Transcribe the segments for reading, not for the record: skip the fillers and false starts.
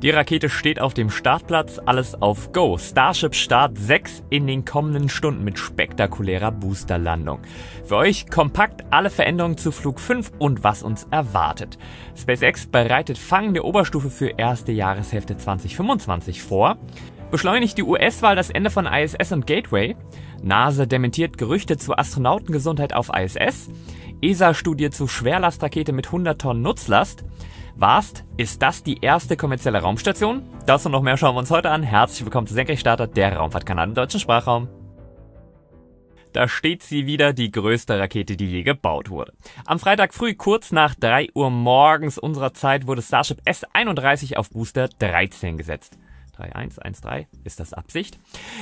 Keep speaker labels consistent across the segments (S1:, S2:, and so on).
S1: Die Rakete steht auf dem Startplatz, alles auf Go. Starship Start 6 in den kommenden Stunden mit spektakulärer Boosterlandung. Für euch kompakt alle Veränderungen zu Flug 5 und was uns erwartet. SpaceX bereitet Fang der Oberstufe für erste Jahreshälfte 2025 vor. Beschleunigt die US-Wahl das Ende von ISS und Gateway. NASA dementiert Gerüchte zur Astronautengesundheit auf ISS. ESA-Studie zu Schwerlastrakete mit 100 Tonnen Nutzlast. Vast, ist das die erste kommerzielle Raumstation? Das und noch mehr schauen wir uns heute an. Herzlich willkommen zu Senkrechtstarter, der Raumfahrtkanal im deutschen Sprachraum. Da steht sie wieder, die größte Rakete, die je gebaut wurde. Am Freitag früh, kurz nach 3 Uhr morgens unserer Zeit, wurde Starship S-31 auf Booster 13 gesetzt. 3113, ist das Absicht?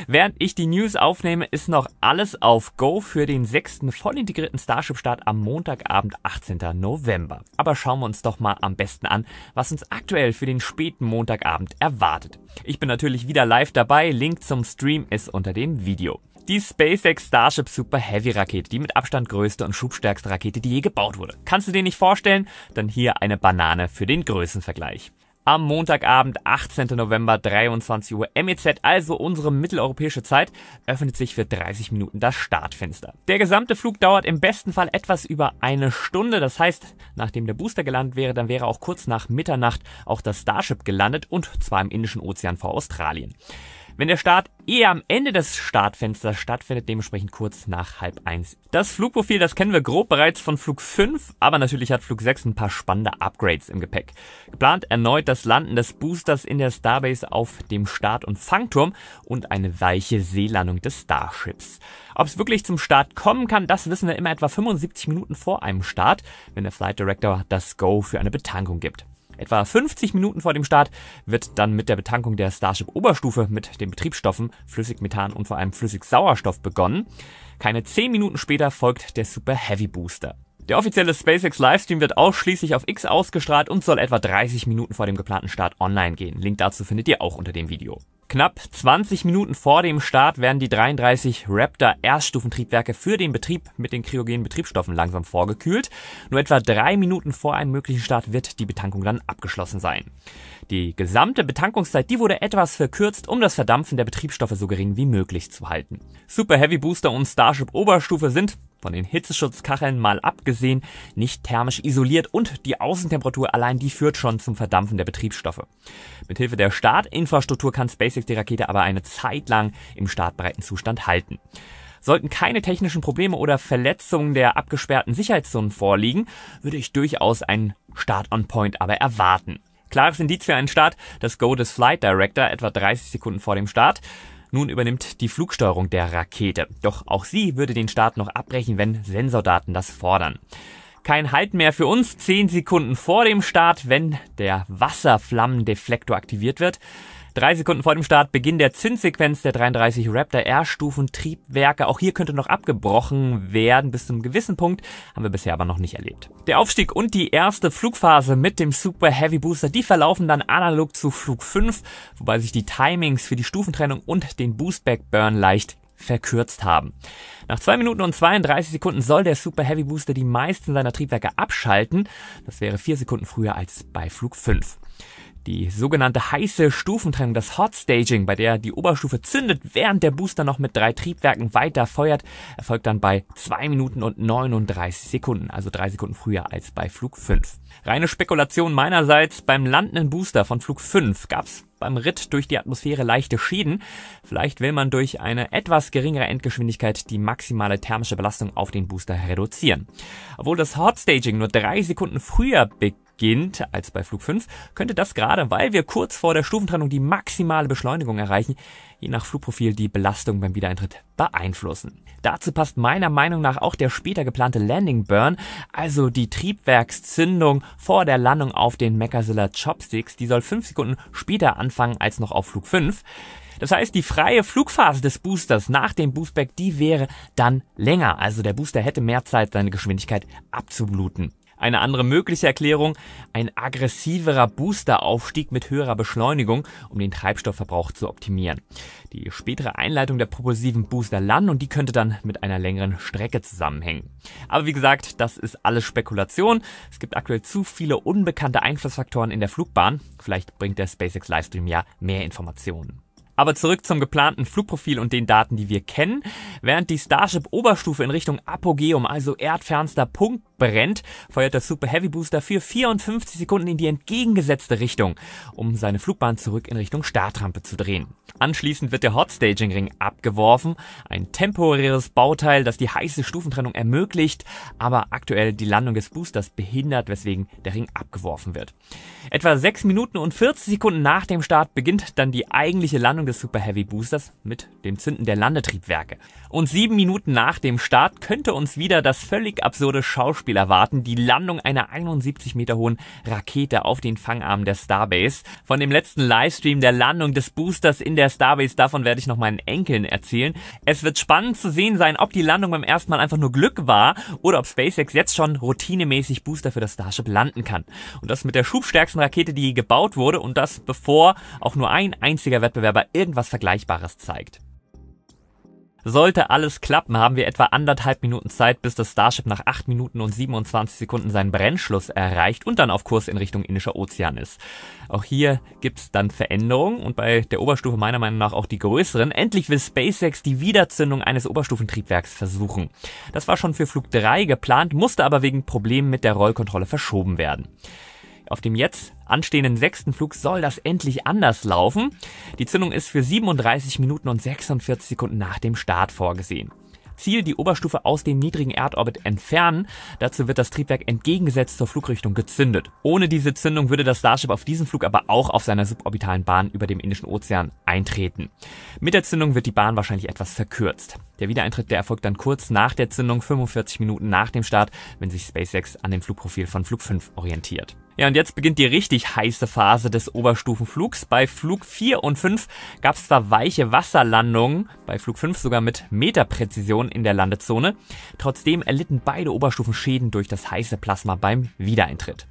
S1: Während ich die News aufnehme, ist noch alles auf Go für den 6. voll integrierten Starship-Start am Montagabend, 18. November. Aber schauen wir uns doch mal am besten an, was uns aktuell für den späten Montagabend erwartet. Ich bin natürlich wieder live dabei, Link zum Stream ist unter dem Video. Die SpaceX Starship Super Heavy Rakete, die mit Abstand größte und schubstärkste Rakete, die je gebaut wurde. Kannst du dir nicht vorstellen? Dann hier eine Banane für den Größenvergleich. Am Montagabend, 18. November, 23 Uhr MEZ, also unsere mitteleuropäische Zeit, öffnet sich für 30 Minuten das Startfenster. Der gesamte Flug dauert im besten Fall etwas über eine Stunde. Das heißt, nachdem der Booster gelandet wäre, dann wäre auch kurz nach Mitternacht auch das Starship gelandet und zwar im Indischen Ozean vor Australien. Wenn der Start eher am Ende des Startfensters stattfindet, dementsprechend kurz nach 12:30. Das Flugprofil, das kennen wir grob bereits von Flug 5, aber natürlich hat Flug 6 ein paar spannende Upgrades im Gepäck. Geplant erneut das Landen des Boosters in der Starbase auf dem Start- und Fangturm und eine weiche Seelandung des Starships. Ob es wirklich zum Start kommen kann, das wissen wir immer etwa 75 Minuten vor einem Start, wenn der Flight Director das Go für eine Betankung gibt. Etwa 50 Minuten vor dem Start wird dann mit der Betankung der Starship-Oberstufe mit den Betriebsstoffen Flüssigmethan und vor allem Flüssigsauerstoff begonnen. Keine 10 Minuten später folgt der Super Heavy Booster. Der offizielle SpaceX Livestream wird ausschließlich auf X ausgestrahlt und soll etwa 30 Minuten vor dem geplanten Start online gehen. Link dazu findet ihr auch unter dem Video. Knapp 20 Minuten vor dem Start werden die 33 Raptor Erststufentriebwerke für den Betrieb mit den kryogenen Betriebsstoffen langsam vorgekühlt. Nur etwa 3 Minuten vor einem möglichen Start wird die Betankung dann abgeschlossen sein. Die gesamte Betankungszeit, die wurde etwas verkürzt, um das Verdampfen der Betriebsstoffe so gering wie möglich zu halten. Super Heavy Booster und Starship Oberstufe sind, von den Hitzeschutzkacheln mal abgesehen, nicht thermisch isoliert und die Außentemperatur allein die führt schon zum Verdampfen der Betriebsstoffe. Mithilfe der Startinfrastruktur kann SpaceX die Rakete aber eine Zeit lang im startbereiten Zustand halten. Sollten keine technischen Probleme oder Verletzungen der abgesperrten Sicherheitszonen vorliegen, würde ich durchaus einen Start on Point aber erwarten. Klares Indiz für einen Start, das Go des Flight Director etwa 30 Sekunden vor dem Start. Nun übernimmt die Flugsteuerung der Rakete. Doch auch sie würde den Start noch abbrechen, wenn Sensordaten das fordern. Kein Halt mehr für uns, 10 Sekunden vor dem Start, wenn der Wasserflammendeflektor aktiviert wird. 3 Sekunden vor dem Start Beginn der Zündsequenz der 33 Raptor R-Stufen-Triebwerke. Auch hier könnte noch abgebrochen werden. Bis zu einem gewissen Punkt haben wir bisher aber noch nicht erlebt. Der Aufstieg und die erste Flugphase mit dem Super Heavy Booster, die verlaufen dann analog zu Flug 5, wobei sich die Timings für die Stufentrennung und den Boostback-Burn leicht verkürzt haben. Nach 2 Minuten und 32 Sekunden soll der Super Heavy Booster die meisten seiner Triebwerke abschalten. Das wäre 4 Sekunden früher als bei Flug 5. Die sogenannte heiße Stufentrennung, das Hot Staging, bei der die Oberstufe zündet, während der Booster noch mit 3 Triebwerken weiter feuert, erfolgt dann bei 2 Minuten und 39 Sekunden, also 3 Sekunden früher als bei Flug 5. Reine Spekulation meinerseits, beim landenden Booster von Flug 5 gab's beim Ritt durch die Atmosphäre leichte Schäden. Vielleicht will man durch eine etwas geringere Endgeschwindigkeit die maximale thermische Belastung auf den Booster reduzieren. Obwohl das Hot Staging nur 3 Sekunden früher beginnt als bei Flug 5, könnte das gerade, weil wir kurz vor der Stufentrennung die maximale Beschleunigung erreichen, je nach Flugprofil die Belastung beim Wiedereintritt beeinflussen. Dazu passt meiner Meinung nach auch der später geplante Landing Burn, also die Triebwerkszündung vor der Landung auf den Macazilla Chopsticks. Die soll 5 Sekunden später anfangen als noch auf Flug 5. Das heißt, die freie Flugphase des Boosters nach dem Boostback, die wäre dann länger. Also der Booster hätte mehr Zeit, seine Geschwindigkeit abzubluten. Eine andere mögliche Erklärung: ein aggressiverer Boosteraufstieg mit höherer Beschleunigung, um den Treibstoffverbrauch zu optimieren. Die spätere Einleitung der propulsiven Booster Landung, und die könnte dann mit einer längeren Strecke zusammenhängen. Aber wie gesagt, das ist alles Spekulation. Es gibt aktuell zu viele unbekannte Einflussfaktoren in der Flugbahn. Vielleicht bringt der SpaceX Livestream ja mehr Informationen. Aber zurück zum geplanten Flugprofil und den Daten, die wir kennen. Während die Starship-Oberstufe in Richtung Apogeum, also erdfernster Punkt, brennt, feuert der Super Heavy Booster für 54 Sekunden in die entgegengesetzte Richtung, um seine Flugbahn zurück in Richtung Startrampe zu drehen. Anschließend wird der Hot Staging Ring abgeworfen, ein temporäres Bauteil, das die heiße Stufentrennung ermöglicht, aber aktuell die Landung des Boosters behindert, weswegen der Ring abgeworfen wird. Etwa 6 Minuten und 40 Sekunden nach dem Start beginnt dann die eigentliche Landung des Super Heavy Boosters mit dem Zünden der Landetriebwerke. Und 7 Minuten nach dem Start könnte uns wieder das völlig absurde Schauspiel erwarten, die Landung einer 71 Meter hohen Rakete auf den Fangarm der Starbase. Von dem letzten Livestream der Landung des Boosters in der Starbase, davon werde ich noch meinen Enkeln erzählen. Es wird spannend zu sehen sein, ob die Landung beim ersten Mal einfach nur Glück war oder ob SpaceX jetzt schon routinemäßig Booster für das Starship landen kann. Und das mit der schubstärksten Rakete, die gebaut wurde, und das bevor auch nur ein einziger Wettbewerber irgendwas Vergleichbares zeigt. Sollte alles klappen, haben wir etwa 1,5 Minuten Zeit, bis das Starship nach 8 Minuten und 27 Sekunden seinen Brennschluss erreicht und dann auf Kurs in Richtung Indischer Ozean ist. Auch hier gibt's dann Veränderungen und bei der Oberstufe meiner Meinung nach auch die größeren. Endlich will SpaceX die Wiederzündung eines Oberstufentriebwerks versuchen. Das war schon für Flug 3 geplant, musste aber wegen Problemen mit der Rollkontrolle verschoben werden. Auf dem jetzt anstehenden 6. Flug soll das endlich anders laufen. Die Zündung ist für 37 Minuten und 46 Sekunden nach dem Start vorgesehen. Ziel: die Oberstufe aus dem niedrigen Erdorbit entfernen. Dazu wird das Triebwerk entgegengesetzt zur Flugrichtung gezündet. Ohne diese Zündung würde das Starship auf diesem Flug aber auch auf seiner suborbitalen Bahn über dem Indischen Ozean eintreten. Mit der Zündung wird die Bahn wahrscheinlich etwas verkürzt. Der Wiedereintritt, der erfolgt dann kurz nach der Zündung, 45 Minuten nach dem Start, wenn sich SpaceX an dem Flugprofil von Flug 5 orientiert. Ja, und jetzt beginnt die richtig heiße Phase des Oberstufenflugs. Bei Flug 4 und 5 gab es zwar weiche Wasserlandungen, bei Flug 5 sogar mit Meterpräzision in der Landezone. Trotzdem erlitten beide Oberstufen Schäden durch das heiße Plasma beim Wiedereintritt.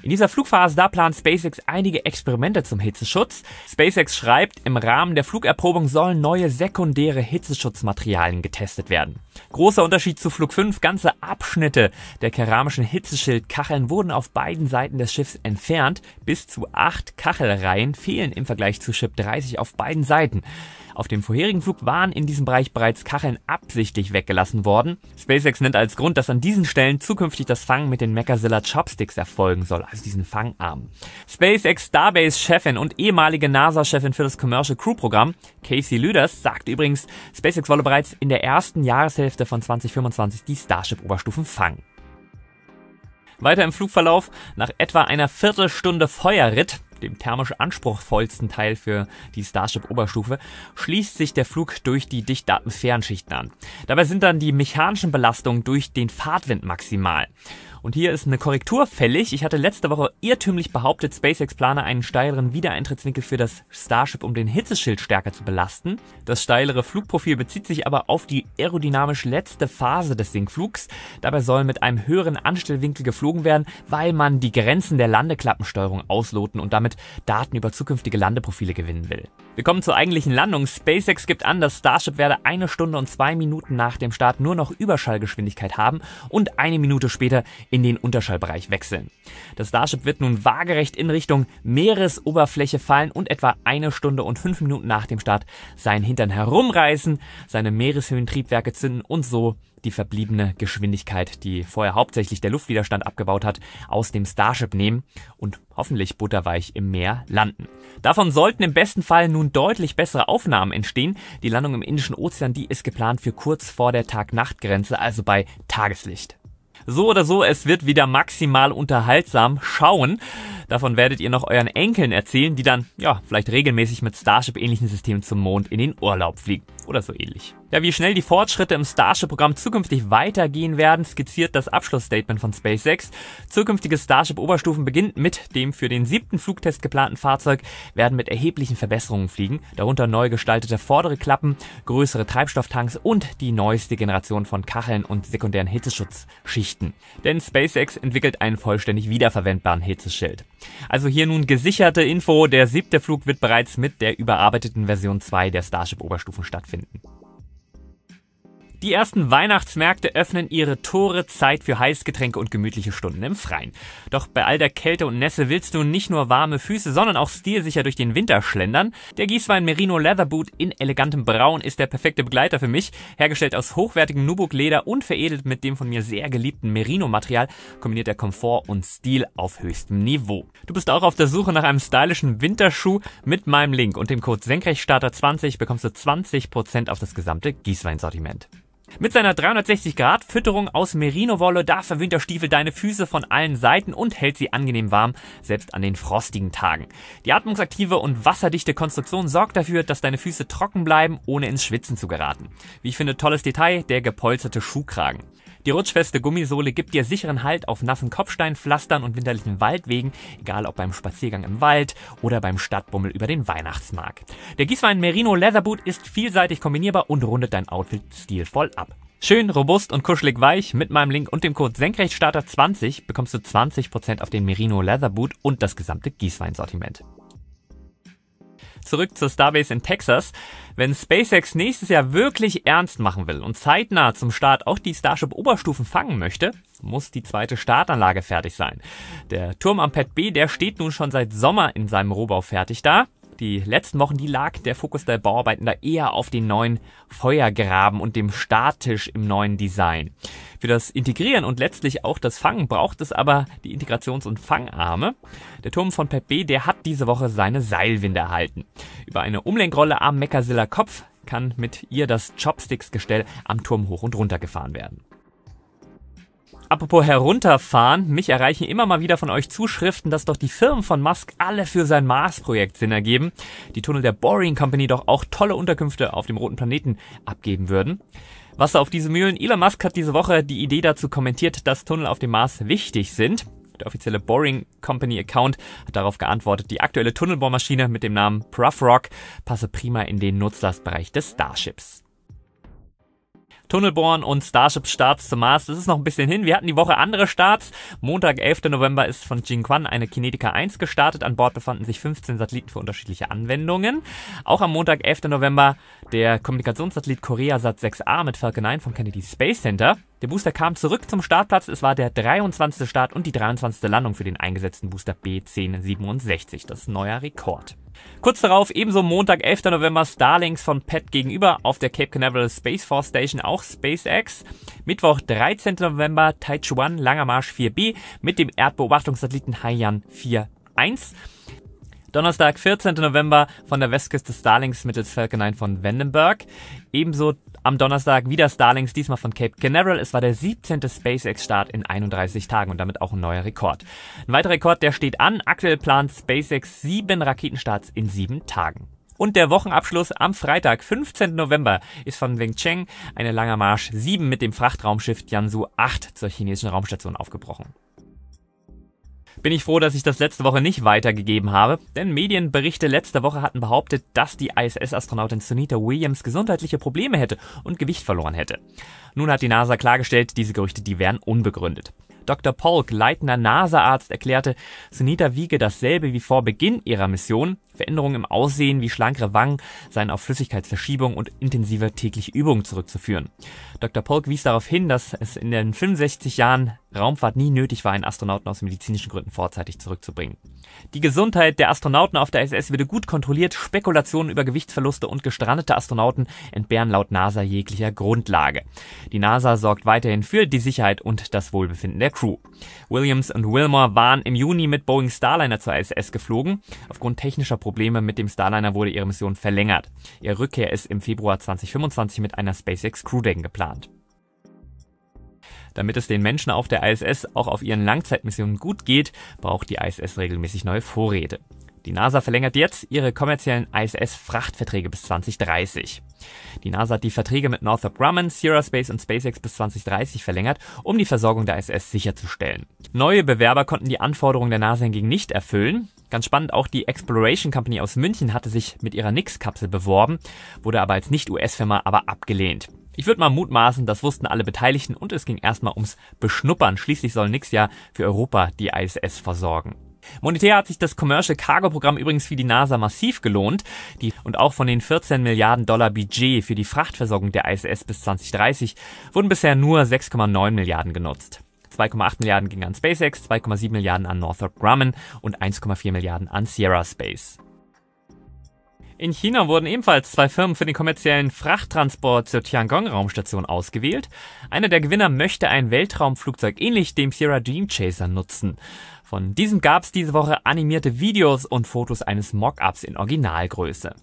S1: In dieser Flugphase, da plant SpaceX einige Experimente zum Hitzeschutz. SpaceX schreibt, im Rahmen der Flugerprobung sollen neue sekundäre Hitzeschutzmaterialien getestet werden. Großer Unterschied zu Flug 5, ganze Abschnitte der keramischen Hitzeschildkacheln wurden auf beiden Seiten des Schiffs entfernt. Bis zu 8 Kachelreihen fehlen im Vergleich zu Ship 30 auf beiden Seiten. Auf dem vorherigen Flug waren in diesem Bereich bereits Kacheln absichtlich weggelassen worden. SpaceX nennt als Grund, dass an diesen Stellen zukünftig das Fangen mit den Mechazilla Chopsticks erfolgen soll, also diesen Fangarm. SpaceX Starbase-Chefin und ehemalige NASA-Chefin für das Commercial Crew-Programm, Casey Lüders, sagte übrigens, SpaceX wolle bereits in der ersten Jahreshälfte von 2025 die Starship-Oberstufen fangen. Weiter im Flugverlauf: nach etwa einer Viertelstunde Feuerritt, dem thermisch anspruchsvollsten Teil für die Starship-Oberstufe, schließt sich der Flug durch die dichten Atmosphärenschichten an. Dabei sind dann die mechanischen Belastungen durch den Fahrtwind maximal. Und hier ist eine Korrektur fällig. Ich hatte letzte Woche irrtümlich behauptet, SpaceX plane einen steileren Wiedereintrittswinkel für das Starship, um den Hitzeschild stärker zu belasten. Das steilere Flugprofil bezieht sich aber auf die aerodynamisch letzte Phase des Sinkflugs. Dabei soll mit einem höheren Anstellwinkel geflogen werden, weil man die Grenzen der Landeklappensteuerung ausloten und damit Daten über zukünftige Landeprofile gewinnen will. Wir kommen zur eigentlichen Landung. SpaceX gibt an, das Starship werde 1 Stunde und 2 Minuten nach dem Start nur noch Überschallgeschwindigkeit haben und 1 Minute später in den Unterschallbereich wechseln. Das Starship wird nun waagerecht in Richtung Meeresoberfläche fallen und etwa 1 Stunde und 5 Minuten nach dem Start seinen Hintern herumreißen, seine Meereshöhentriebwerke zünden und so die verbliebene Geschwindigkeit, die vorher hauptsächlich der Luftwiderstand abgebaut hat, aus dem Starship nehmen und hoffentlich butterweich im Meer landen. Davon sollten im besten Fall nun deutlich bessere Aufnahmen entstehen. Die Landung im Indischen Ozean, die ist geplant für kurz vor der Tag-Nacht-Grenze, also bei Tageslicht. So oder so, es wird wieder maximal unterhaltsam. Schauen. Davon werdet ihr noch euren Enkeln erzählen, die dann, vielleicht regelmäßig mit Starship-ähnlichen Systemen zum Mond in den Urlaub fliegen. oder so ähnlich. Ja, wie schnell die Fortschritte im Starship-Programm zukünftig weitergehen werden, skizziert das Abschlussstatement von SpaceX. Zukünftige Starship-Oberstufen beginnend mit dem für den 7. Flugtest geplanten Fahrzeug werden mit erheblichen Verbesserungen fliegen, darunter neu gestaltete vordere Klappen, größere Treibstofftanks und die neueste Generation von Kacheln und sekundären Hitzeschutzschichten. Denn SpaceX entwickelt einen vollständig wiederverwendbaren Hitzeschild. Also hier nun gesicherte Info, der 7. Flug wird bereits mit der überarbeiteten Version 2 der Starship-Oberstufen stattfinden. Die ersten Weihnachtsmärkte öffnen ihre Tore, Zeit für Heißgetränke und gemütliche Stunden im Freien. Doch bei all der Kälte und Nässe willst du nicht nur warme Füße, sondern auch stilsicher durch den Winter schlendern. Der Gieswein Merino Leather Boot in elegantem Braun ist der perfekte Begleiter für mich. Hergestellt aus hochwertigem Nubuck-Leder und veredelt mit dem von mir sehr geliebten Merino-Material, kombiniert er Komfort und Stil auf höchstem Niveau. Du bist auch auf der Suche nach einem stylischen Winterschuh? Mit meinem Link und dem Code SENKRECHTSTARTER20 bekommst du 20% auf das gesamte Gieswein-Sortiment. Mit seiner 360-Grad-Fütterung aus Merino-Wolle, da verwöhnt der Stiefel deine Füße von allen Seiten und hält sie angenehm warm, selbst an den frostigen Tagen. Die atmungsaktive und wasserdichte Konstruktion sorgt dafür, dass deine Füße trocken bleiben, ohne ins Schwitzen zu geraten. Wie ich finde, tolles Detail, der gepolsterte Schuhkragen. Die rutschfeste Gummisohle gibt dir sicheren Halt auf nassen Kopfsteinpflastern und winterlichen Waldwegen, egal ob beim Spaziergang im Wald oder beim Stadtbummel über den Weihnachtsmarkt. Der Gieswein Merino Leather Boot ist vielseitig kombinierbar und rundet dein Outfit stilvoll ab. Schön, robust und kuschelig weich. Mit meinem Link und dem Code SENKRECHTSTARTER20 bekommst du 20% auf den Merino Leather Boot und das gesamte Gieswein-Sortiment. Zurück zur Starbase in Texas. Wenn SpaceX nächstes Jahr wirklich ernst machen will und zeitnah zum Start auch die Starship-Oberstufen fangen möchte, muss die zweite Startanlage fertig sein. Der Turm am Pad B, der steht nun schon seit Sommer in seinem Rohbau fertig da. Die letzten Wochen, die lag der Fokus der Bauarbeiten da eher auf den neuen Feuergraben und dem Starttisch im neuen Design. Für das Integrieren und letztlich auch das Fangen braucht es aber die Integrations- und Fangarme. Der Turm von Pad B, der hat diese Woche seine Seilwinde erhalten. Über eine Umlenkrolle am Meckersiller Kopf kann mit ihr das Chopsticks-Gestell am Turm hoch und runter gefahren werden. Apropos herunterfahren, mich erreichen immer mal wieder von euch Zuschriften, dass doch die Firmen von Musk alle für sein Mars-Projekt Sinn ergeben, die Tunnel der Boring Company doch auch tolle Unterkünfte auf dem roten Planeten abgeben würden. Wasser auf diese Mühlen. Elon Musk hat diese Woche die Idee dazu kommentiert, dass Tunnel auf dem Mars wichtig sind. Der offizielle Boring Company Account hat darauf geantwortet, die aktuelle Tunnelbohrmaschine mit dem Namen Prufrock passe prima in den Nutzlastbereich des Starships. Tunnelbohren und Starship-Starts zum Mars, das ist noch ein bisschen hin. Wir hatten die Woche andere Starts. Montag, 11. November ist von Jinquan eine Kinetica 1 gestartet. An Bord befanden sich 15 Satelliten für unterschiedliche Anwendungen. Auch am Montag, 11. November, der Kommunikationssatellit Koreasat 6A mit Falcon 9 vom Kennedy Space Center. Der Booster kam zurück zum Startplatz. Es war der 23. Start und die 23. Landung für den eingesetzten Booster B1067. Das ist ein neuer Rekord. Kurz darauf, ebenso Montag, 11. November, Starlinks von Pad gegenüber auf der Cape Canaveral Space Force Station, auch SpaceX. Mittwoch, 13. November, Taichuan Langer Marsch 4B mit dem Erdbeobachtungssatelliten Haiyan 4.1. Donnerstag, 14. November, von der Westküste Starlinks mittels Falcon 9 von Vandenberg. Ebenso am Donnerstag wieder Starlinks, diesmal von Cape Canaveral. Es war der 17. SpaceX-Start in 31 Tagen und damit auch ein neuer Rekord. Ein weiterer Rekord, der steht an. Aktuell plant SpaceX 7 Raketenstarts in 7 Tagen. Und der Wochenabschluss am Freitag, 15. November, ist von Wencheng eine Langer Marsch 7 mit dem Frachtraumschiff Tianzhou 8 zur chinesischen Raumstation aufgebrochen. Bin ich froh, dass ich das letzte Woche nicht weitergegeben habe, denn Medienberichte letzte Woche hatten behauptet, dass die ISS-Astronautin Sunita Williams gesundheitliche Probleme hätte und Gewicht verloren hätte. Nun hat die NASA klargestellt, diese Gerüchte, die wären unbegründet. Dr. Polk, leitender NASA-Arzt, erklärte, Sunita wiege dasselbe wie vor Beginn ihrer Mission. Veränderungen im Aussehen wie schlankere Wangen seien auf Flüssigkeitsverschiebung und intensive tägliche Übungen zurückzuführen. Dr. Polk wies darauf hin, dass es in den 65 Jahren Raumfahrt nie nötig war, einen Astronauten aus medizinischen Gründen vorzeitig zurückzubringen. Die Gesundheit der Astronauten auf der ISS würde gut kontrolliert. Spekulationen über Gewichtsverluste und gestrandete Astronauten entbehren laut NASA jeglicher Grundlage. Die NASA sorgt weiterhin für die Sicherheit und das Wohlbefinden der Crew. Williams und Wilmore waren im Juni mit Boeing Starliner zur ISS geflogen. Aufgrund technischer Probleme mit dem Starliner wurde ihre Mission verlängert. Ihre Rückkehr ist im Februar 2025 mit einer SpaceX Crew Dragon geplant. Damit es den Menschen auf der ISS auch auf ihren Langzeitmissionen gut geht, braucht die ISS regelmäßig neue Vorräte. Die NASA verlängert jetzt ihre kommerziellen ISS-Frachtverträge bis 2030. Die NASA hat die Verträge mit Northrop Grumman, Sierra Space und SpaceX bis 2030 verlängert, um die Versorgung der ISS sicherzustellen. Neue Bewerber konnten die Anforderungen der NASA hingegen nicht erfüllen. Ganz spannend, auch die Exploration Company aus München hatte sich mit ihrer Nix-Kapsel beworben, wurde aber als Nicht-US-Firma abgelehnt. Ich würde mal mutmaßen, das wussten alle Beteiligten und es ging erstmal ums Beschnuppern. Schließlich soll Nix ja für Europa die ISS versorgen. Monetär hat sich das Commercial Cargo Programm übrigens für die NASA massiv gelohnt. Und auch von den 14 Milliarden Dollar Budget für die Frachtversorgung der ISS bis 2030 wurden bisher nur 6,9 Milliarden genutzt. 2,8 Milliarden gingen an SpaceX, 2,7 Milliarden an Northrop Grumman und 1,4 Milliarden an Sierra Space. In China wurden ebenfalls 2 Firmen für den kommerziellen Frachttransport zur Tiangong-Raumstation ausgewählt. Einer der Gewinner möchte ein Weltraumflugzeug ähnlich dem Sierra Dream Chaser nutzen. Von diesem gab es diese Woche animierte Videos und Fotos eines Mock-ups in Originalgröße.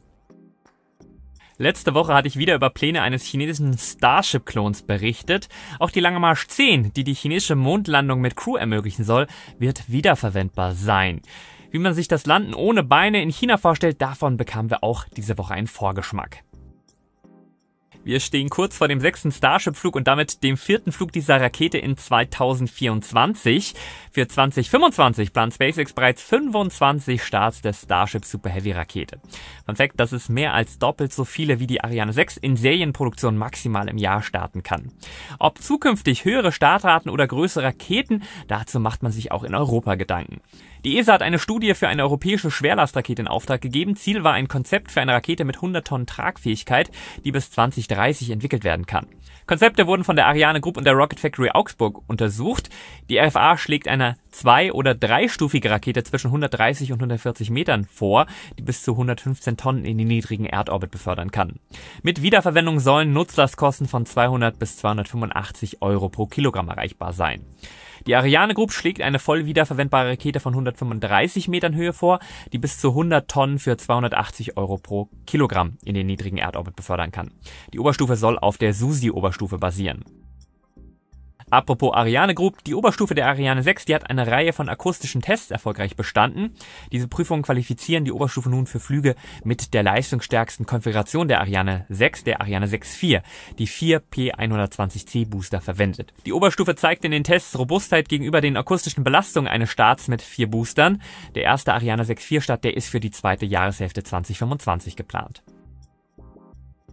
S1: Letzte Woche hatte ich wieder über Pläne eines chinesischen Starship-Klons berichtet. Auch die Lange Marsch 10, die chinesische Mondlandung mit Crew ermöglichen soll, wird wiederverwendbar sein. Wie man sich das Landen ohne Beine in China vorstellt, davon bekamen wir auch diese Woche einen Vorgeschmack. Wir stehen kurz vor dem 6. Starship-Flug und damit dem 4. Flug dieser Rakete in 2024. Für 2025 plant SpaceX bereits 25 Starts der Starship Super Heavy Rakete. Fun Fact, das ist mehr als doppelt so viele wie die Ariane 6 in Serienproduktion maximal im Jahr starten kann. Ob zukünftig höhere Startraten oder größere Raketen, dazu macht man sich auch in Europa Gedanken. Die ESA hat eine Studie für eine europäische Schwerlastrakete in Auftrag gegeben. Ziel war ein Konzept für eine Rakete mit 100 Tonnen Tragfähigkeit, die bis 2030 entwickelt werden kann. Konzepte wurden von der Ariane Group und der Rocket Factory Augsburg untersucht. Die RFA schlägt eine 2- oder 3-stufige Rakete zwischen 130 und 140 Metern vor, die bis zu 115 Tonnen in den niedrigen Erdorbit befördern kann. Mit Wiederverwendung sollen Nutzlastkosten von 200 bis 285 Euro pro Kilogramm erreichbar sein. Die Ariane Group schlägt eine voll wiederverwendbare Rakete von 135 Metern Höhe vor, die bis zu 100 Tonnen für 280 Euro pro Kilogramm in den niedrigen Erdorbit befördern kann. Die Oberstufe soll auf der SUSI-Oberstufe basieren. Apropos Ariane Group, die Oberstufe der Ariane 6, die hat eine Reihe von akustischen Tests erfolgreich bestanden. Diese Prüfungen qualifizieren die Oberstufe nun für Flüge mit der leistungsstärksten Konfiguration der Ariane 6, der Ariane 6 IV, die 4 P120C Booster verwendet. Die Oberstufe zeigt in den Tests Robustheit gegenüber den akustischen Belastungen eines Starts mit 4 Boostern. Der erste Ariane 6 IV Start, der ist für die zweite Jahreshälfte 2025 geplant.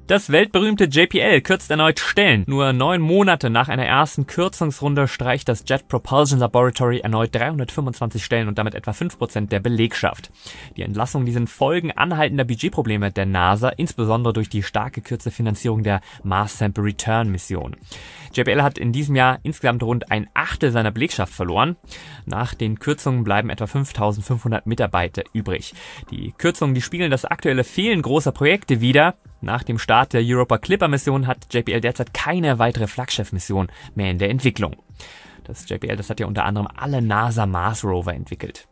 S1: Das weltberühmte JPL kürzt erneut Stellen. Nur 9 Monate nach einer ersten Kürzungsrunde streicht das Jet Propulsion Laboratory erneut 325 Stellen und damit etwa 5% der Belegschaft. Die Entlassungen, die sind Folgen anhaltender Budgetprobleme der NASA, insbesondere durch die stark gekürzte Finanzierung der Mars Sample Return Mission. JPL hat in diesem Jahr insgesamt rund 1/8 seiner Belegschaft verloren. Nach den Kürzungen bleiben etwa 5.500 Mitarbeiter übrig. Die Kürzungen, die spiegeln das aktuelle Fehlen großer Projekte wider. Nach dem Start der Europa Clipper Mission hat JPL derzeit keine weitere Flaggschiff-Mission mehr in der Entwicklung. Das JPL, das hat ja unter anderem alle NASA Mars Rover entwickelt.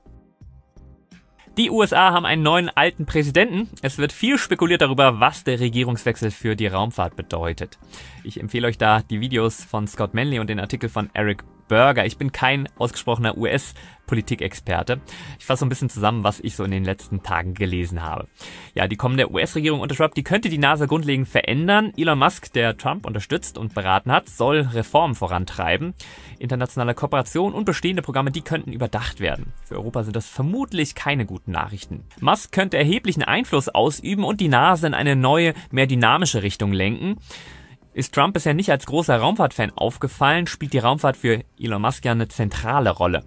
S1: Die USA haben einen neuen alten Präsidenten. Es wird viel spekuliert darüber, was der Regierungswechsel für die Raumfahrt bedeutet. Ich empfehle euch da die Videos von Scott Manley und den Artikel von Eric Berger. Ich bin kein ausgesprochener US-Politikexperte. Ich fasse so ein bisschen zusammen, was ich so in den letzten Tagen gelesen habe. Ja, die kommende US-Regierung unter Trump, die könnte die NASA grundlegend verändern. Elon Musk, der Trump unterstützt und beraten hat, soll Reformen vorantreiben. Internationale Kooperation und bestehende Programme, die könnten überdacht werden. Für Europa sind das vermutlich keine guten Nachrichten. Musk könnte erheblichen Einfluss ausüben und die NASA in eine neue, mehr dynamische Richtung lenken. Ist Trump bisher nicht als großer Raumfahrtfan aufgefallen, spielt die Raumfahrt für Elon Musk ja eine zentrale Rolle.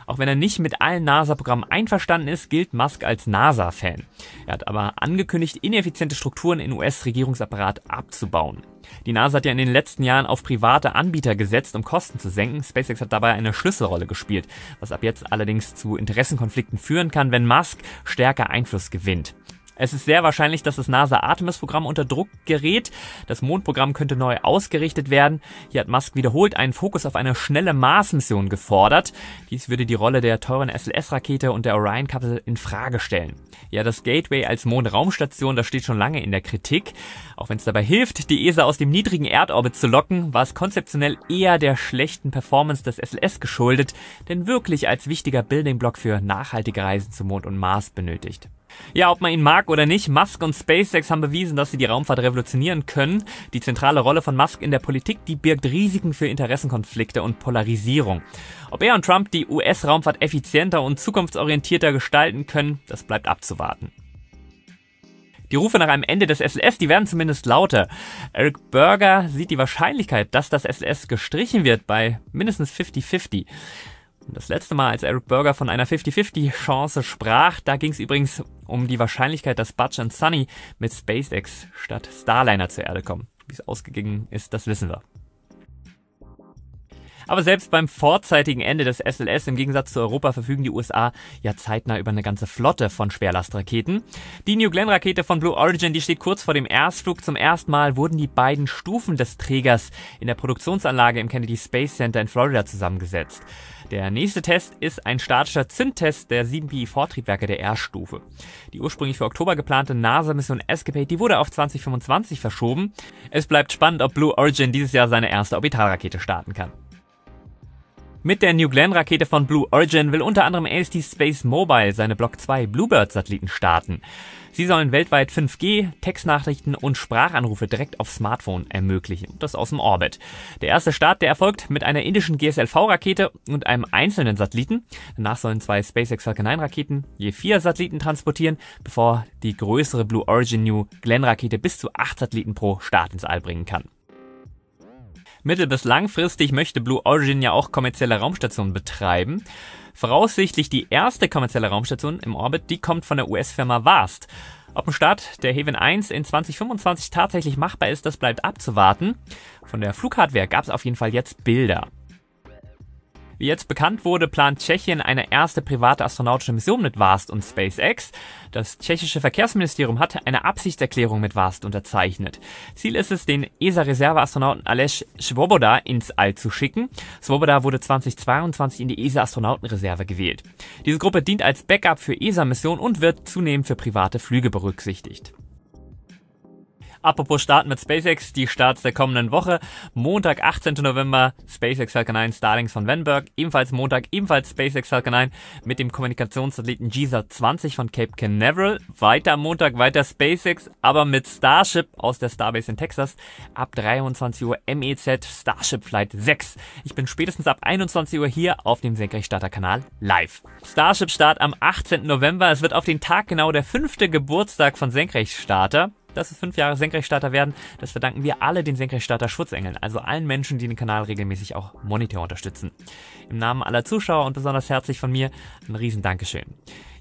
S1: Auch wenn er nicht mit allen NASA-Programmen einverstanden ist, gilt Musk als NASA-Fan. Er hat aber angekündigt, ineffiziente Strukturen im US-Regierungsapparat abzubauen. Die NASA hat ja in den letzten Jahren auf private Anbieter gesetzt, um Kosten zu senken. SpaceX hat dabei eine Schlüsselrolle gespielt, was ab jetzt allerdings zu Interessenkonflikten führen kann, wenn Musk stärker Einfluss gewinnt. Es ist sehr wahrscheinlich, dass das NASA-Artemis-Programm unter Druck gerät. Das Mondprogramm könnte neu ausgerichtet werden. Hier hat Musk wiederholt einen Fokus auf eine schnelle Mars-Mission gefordert. Dies würde die Rolle der teuren SLS-Rakete und der Orion-Kapsel in Frage stellen. Ja, das Gateway als Mondraumstation, das steht schon lange in der Kritik. Auch wenn es dabei hilft, die ESA aus dem niedrigen Erdorbit zu locken, war es konzeptionell eher der schlechten Performance des SLS geschuldet, denn wirklich als wichtiger Building-Block für nachhaltige Reisen zum Mond und Mars benötigt. Ja, ob man ihn mag oder nicht, Musk und SpaceX haben bewiesen, dass sie die Raumfahrt revolutionieren können. Die zentrale Rolle von Musk in der Politik, die birgt Risiken für Interessenkonflikte und Polarisierung. Ob er und Trump die US-Raumfahrt effizienter und zukunftsorientierter gestalten können, das bleibt abzuwarten. Die Rufe nach einem Ende des SLS, die werden zumindest lauter. Eric Berger sieht die Wahrscheinlichkeit, dass das SLS gestrichen wird, bei mindestens 50-50. Das letzte Mal, als Eric Berger von einer 50-50-Chance sprach, da ging es übrigens um die Wahrscheinlichkeit, dass Buzz und Sunny mit SpaceX statt Starliner zur Erde kommen. Wie es ausgegangen ist, das wissen wir. Aber selbst beim vorzeitigen Ende des SLS im Gegensatz zu Europa verfügen die USA ja zeitnah über eine ganze Flotte von Schwerlastraketen. Die New Glenn-Rakete von Blue Origin, die steht kurz vor dem Erstflug. Zum ersten Mal wurden die beiden Stufen des Trägers in der Produktionsanlage im Kennedy Space Center in Florida zusammengesetzt. Der nächste Test ist ein statischer Zündtest der 7PE-Vortriebwerke der Erststufe. Die ursprünglich für Oktober geplante NASA-Mission Escapade, die wurde auf 2025 verschoben. Es bleibt spannend, ob Blue Origin dieses Jahr seine erste Orbitalrakete starten kann. Mit der New Glenn-Rakete von Blue Origin will unter anderem AST Space Mobile seine Block 2 Bluebird-Satelliten starten. Sie sollen weltweit 5G, Textnachrichten und Sprachanrufe direkt auf Smartphone ermöglichen. Das aus dem Orbit. Der erste Start, der erfolgt mit einer indischen GSLV-Rakete und einem einzelnen Satelliten. Danach sollen 2 SpaceX Falcon 9 Raketen je 4 Satelliten transportieren, bevor die größere Blue Origin New Glenn-Rakete bis zu 8 Satelliten pro Start ins All bringen kann. Mittel- bis langfristig möchte Blue Origin ja auch kommerzielle Raumstationen betreiben. Voraussichtlich die erste kommerzielle Raumstation im Orbit, die kommt von der US-Firma VAST. Ob ein Start der Haven 1 in 2025 tatsächlich machbar ist, das bleibt abzuwarten. Von der Flughardware gab es auf jeden Fall jetzt Bilder. Wie jetzt bekannt wurde, plant Tschechien eine erste private astronautische Mission mit VAST und SpaceX. Das tschechische Verkehrsministerium hat eine Absichtserklärung mit VAST unterzeichnet. Ziel ist es, den ESA-Reserveastronauten Aleš Svoboda ins All zu schicken. Svoboda wurde 2022 in die ESA-Astronautenreserve gewählt. Diese Gruppe dient als Backup für ESA-Missionen und wird zunehmend für private Flüge berücksichtigt. Apropos Starten mit SpaceX, die Starts der kommenden Woche. Montag, 18. November, SpaceX Falcon 9 Starlink von Vandenberg. Ebenfalls Montag, ebenfalls SpaceX Falcon 9 mit dem Kommunikationssatelliten GSAT-20 von Cape Canaveral. Weiter am Montag, weiter SpaceX, aber mit Starship aus der Starbase in Texas. Ab 23 Uhr MEZ Starship Flight 6. Ich bin spätestens ab 21 Uhr hier auf dem Senkrechtstarter-Kanal live. Starship Start am 18. November. Es wird auf den Tag genau der 5. Geburtstag von Senkrechtstarter. Dass es 5 Jahre Senkrechtstarter werden, das verdanken wir alle den Senkrechtstarter-Schutzengeln, also allen Menschen, die den Kanal regelmäßig auch monetär unterstützen. Im Namen aller Zuschauer und besonders herzlich von mir ein riesen Dankeschön.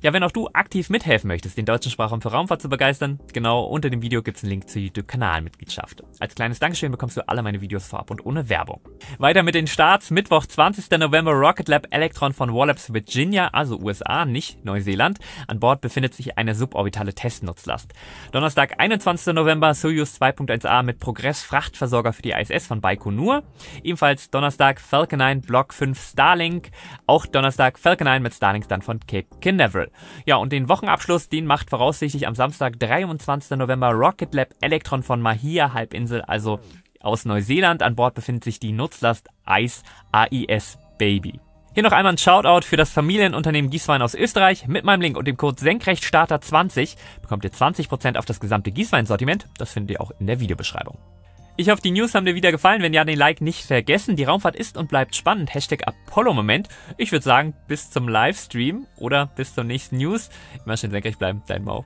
S1: Ja, wenn auch du aktiv mithelfen möchtest, den deutschen Sprachraum für Raumfahrt zu begeistern, genau unter dem Video gibt's einen Link zur YouTube-Kanalmitgliedschaft. Als kleines Dankeschön bekommst du alle meine Videos vorab und ohne Werbung. Weiter mit den Starts. Mittwoch, 20. November, Rocket Lab Electron von Wallops Virginia, also USA, nicht Neuseeland. An Bord befindet sich eine suborbitale Testnutzlast. Donnerstag, 21. November, Soyuz 2.1a mit Progress Frachtversorger für die ISS von Baikonur. Ebenfalls Donnerstag, Falcon 9 Block 5 Starlink. Auch Donnerstag, Falcon 9 mit Starlinks dann von Cape Canaveral. Ja, und den Wochenabschluss, den macht voraussichtlich am Samstag, 23. November, Rocket Lab Electron von Mahia Halbinsel, also aus Neuseeland. An Bord befindet sich die Nutzlast AIS Baby. Hier noch einmal ein Shoutout für das Familienunternehmen Gieswein aus Österreich. Mit meinem Link und dem Code Senkrechtstarter20 bekommt ihr 20% auf das gesamte Gieswein-Sortiment. Das findet ihr auch in der Videobeschreibung. Ich hoffe, die News haben dir wieder gefallen. Wenn ja, den Like nicht vergessen. Die Raumfahrt ist und bleibt spannend. #Apollo-Moment. Ich würde sagen, bis zum Livestream oder bis zur nächsten News. Immer schön senkrecht bleiben. Dein Mau.